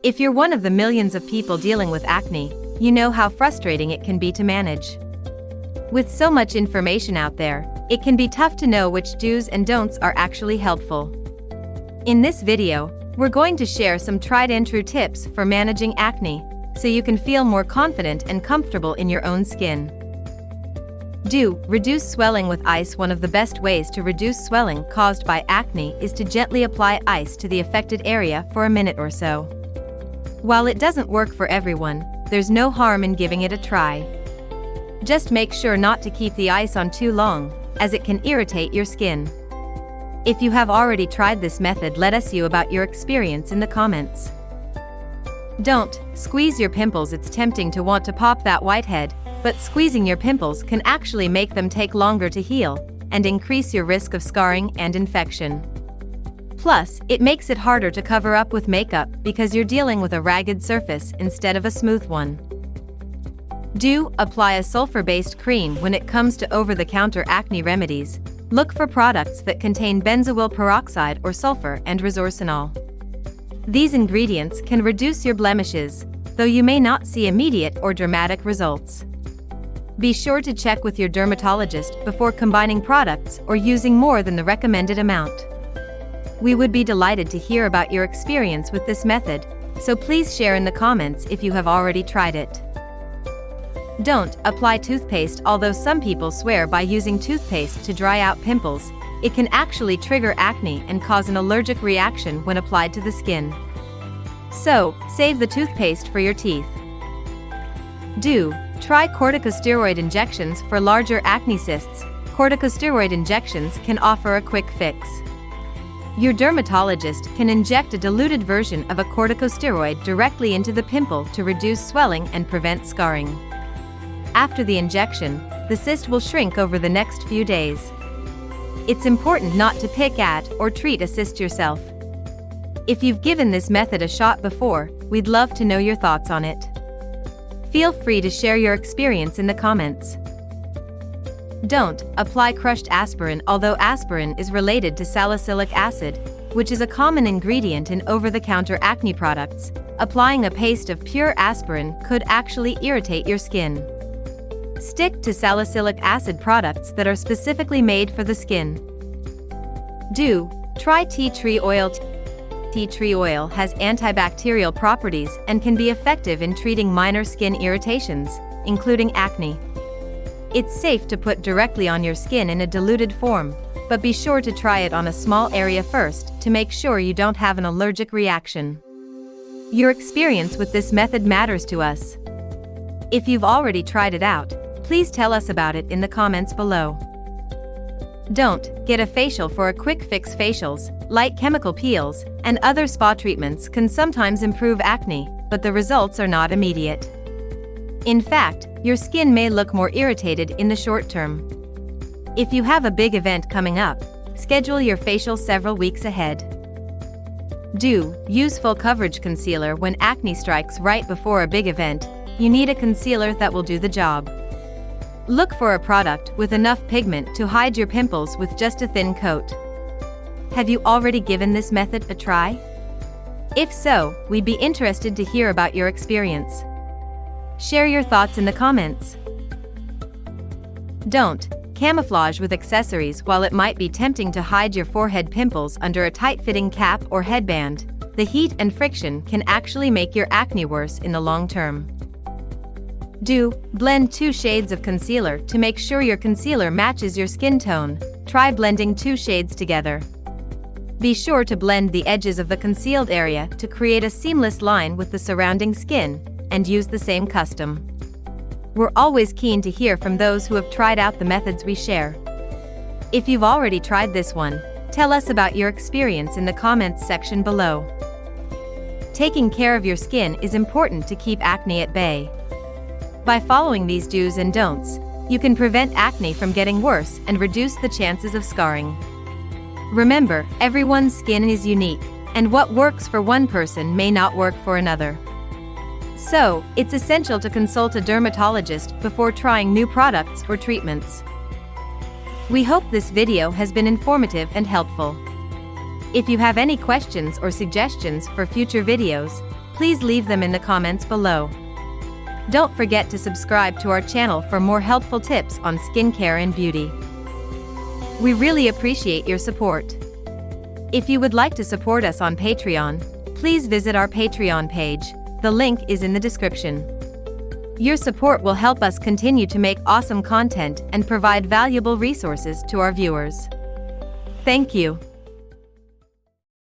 If you're one of the millions of people dealing with acne, you know how frustrating it can be to manage. With so much information out there, it can be tough to know which do's and don'ts are actually helpful. In this video, we're going to share some tried and true tips for managing acne, so you can feel more confident and comfortable in your own skin. Do reduce swelling with ice. One of the best ways to reduce swelling caused by acne is to gently apply ice to the affected area for a minute or so. While it doesn't work for everyone, there's no harm in giving it a try. Just make sure not to keep the ice on too long, as it can irritate your skin. If you have already tried this method, let us know about your experience in the comments. Don't squeeze your pimples. It's tempting to want to pop that whitehead, but squeezing your pimples can actually make them take longer to heal and increase your risk of scarring and infection. Plus, it makes it harder to cover up with makeup because you're dealing with a ragged surface instead of a smooth one. Do apply a sulfur-based cream. When it comes to over-the-counter acne remedies, look for products that contain benzoyl peroxide or sulfur and resorcinol. These ingredients can reduce your blemishes, though you may not see immediate or dramatic results. Be sure to check with your dermatologist before combining products or using more than the recommended amount. We would be delighted to hear about your experience with this method, so please share in the comments if you have already tried it. Don't apply toothpaste. Although some people swear by using toothpaste to dry out pimples, it can actually trigger acne and cause an allergic reaction when applied to the skin. So, save the toothpaste for your teeth. Do try corticosteroid injections for larger acne cysts. Corticosteroid injections can offer a quick fix. Your dermatologist can inject a diluted version of a corticosteroid directly into the pimple to reduce swelling and prevent scarring. After the injection, the cyst will shrink over the next few days. It's important not to pick at or treat a cyst yourself. If you've given this method a shot before, we'd love to know your thoughts on it. Feel free to share your experience in the comments. Don't apply crushed aspirin. Although aspirin is related to salicylic acid, which is a common ingredient in over-the-counter acne products, applying a paste of pure aspirin could actually irritate your skin. Stick to salicylic acid products that are specifically made for the skin. Do try tea tree oil. Tea tree oil has antibacterial properties and can be effective in treating minor skin irritations, including acne. It's safe to put directly on your skin in a diluted form, but be sure to try it on a small area first to make sure you don't have an allergic reaction. Your experience with this method matters to us. If you've already tried it out, please tell us about it in the comments below. Don't get a facial for a quick fix. Facials, light chemical peels, and other spa treatments can sometimes improve acne, but the results are not immediate. In fact, your skin may look more irritated in the short term. If you have a big event coming up, schedule your facial several weeks ahead. Do use full coverage concealer. When acne strikes right before a big event, you need a concealer that will do the job. Look for a product with enough pigment to hide your pimples with just a thin coat. Have you already given this method a try? If so, we'd be interested to hear about your experience. Share your thoughts in the comments. Don't camouflage with accessories. While it might be tempting to hide your forehead pimples under a tight-fitting cap or headband, the heat and friction can actually make your acne worse in the long term. Do blend 2 shades of concealer. To make sure your concealer matches your skin tone, try blending 2 shades together. Be sure to blend the edges of the concealed area to create a seamless line with the surrounding skin, and use the same custom. We're always keen to hear from those who have tried out the methods we share. If you've already tried this one, tell us about your experience in the comments section below. Taking care of your skin is important to keep acne at bay. By following these do's and don'ts, you can prevent acne from getting worse and reduce the chances of scarring. Remember, everyone's skin is unique, and what works for one person may not work for another. So, it's essential to consult a dermatologist before trying new products or treatments. We hope this video has been informative and helpful. If you have any questions or suggestions for future videos, please leave them in the comments below. Don't forget to subscribe to our channel for more helpful tips on skincare and beauty. We really appreciate your support. If you would like to support us on Patreon, please visit our Patreon page. The link is in the description. Your support will help us continue to make awesome content and provide valuable resources to our viewers. Thank you.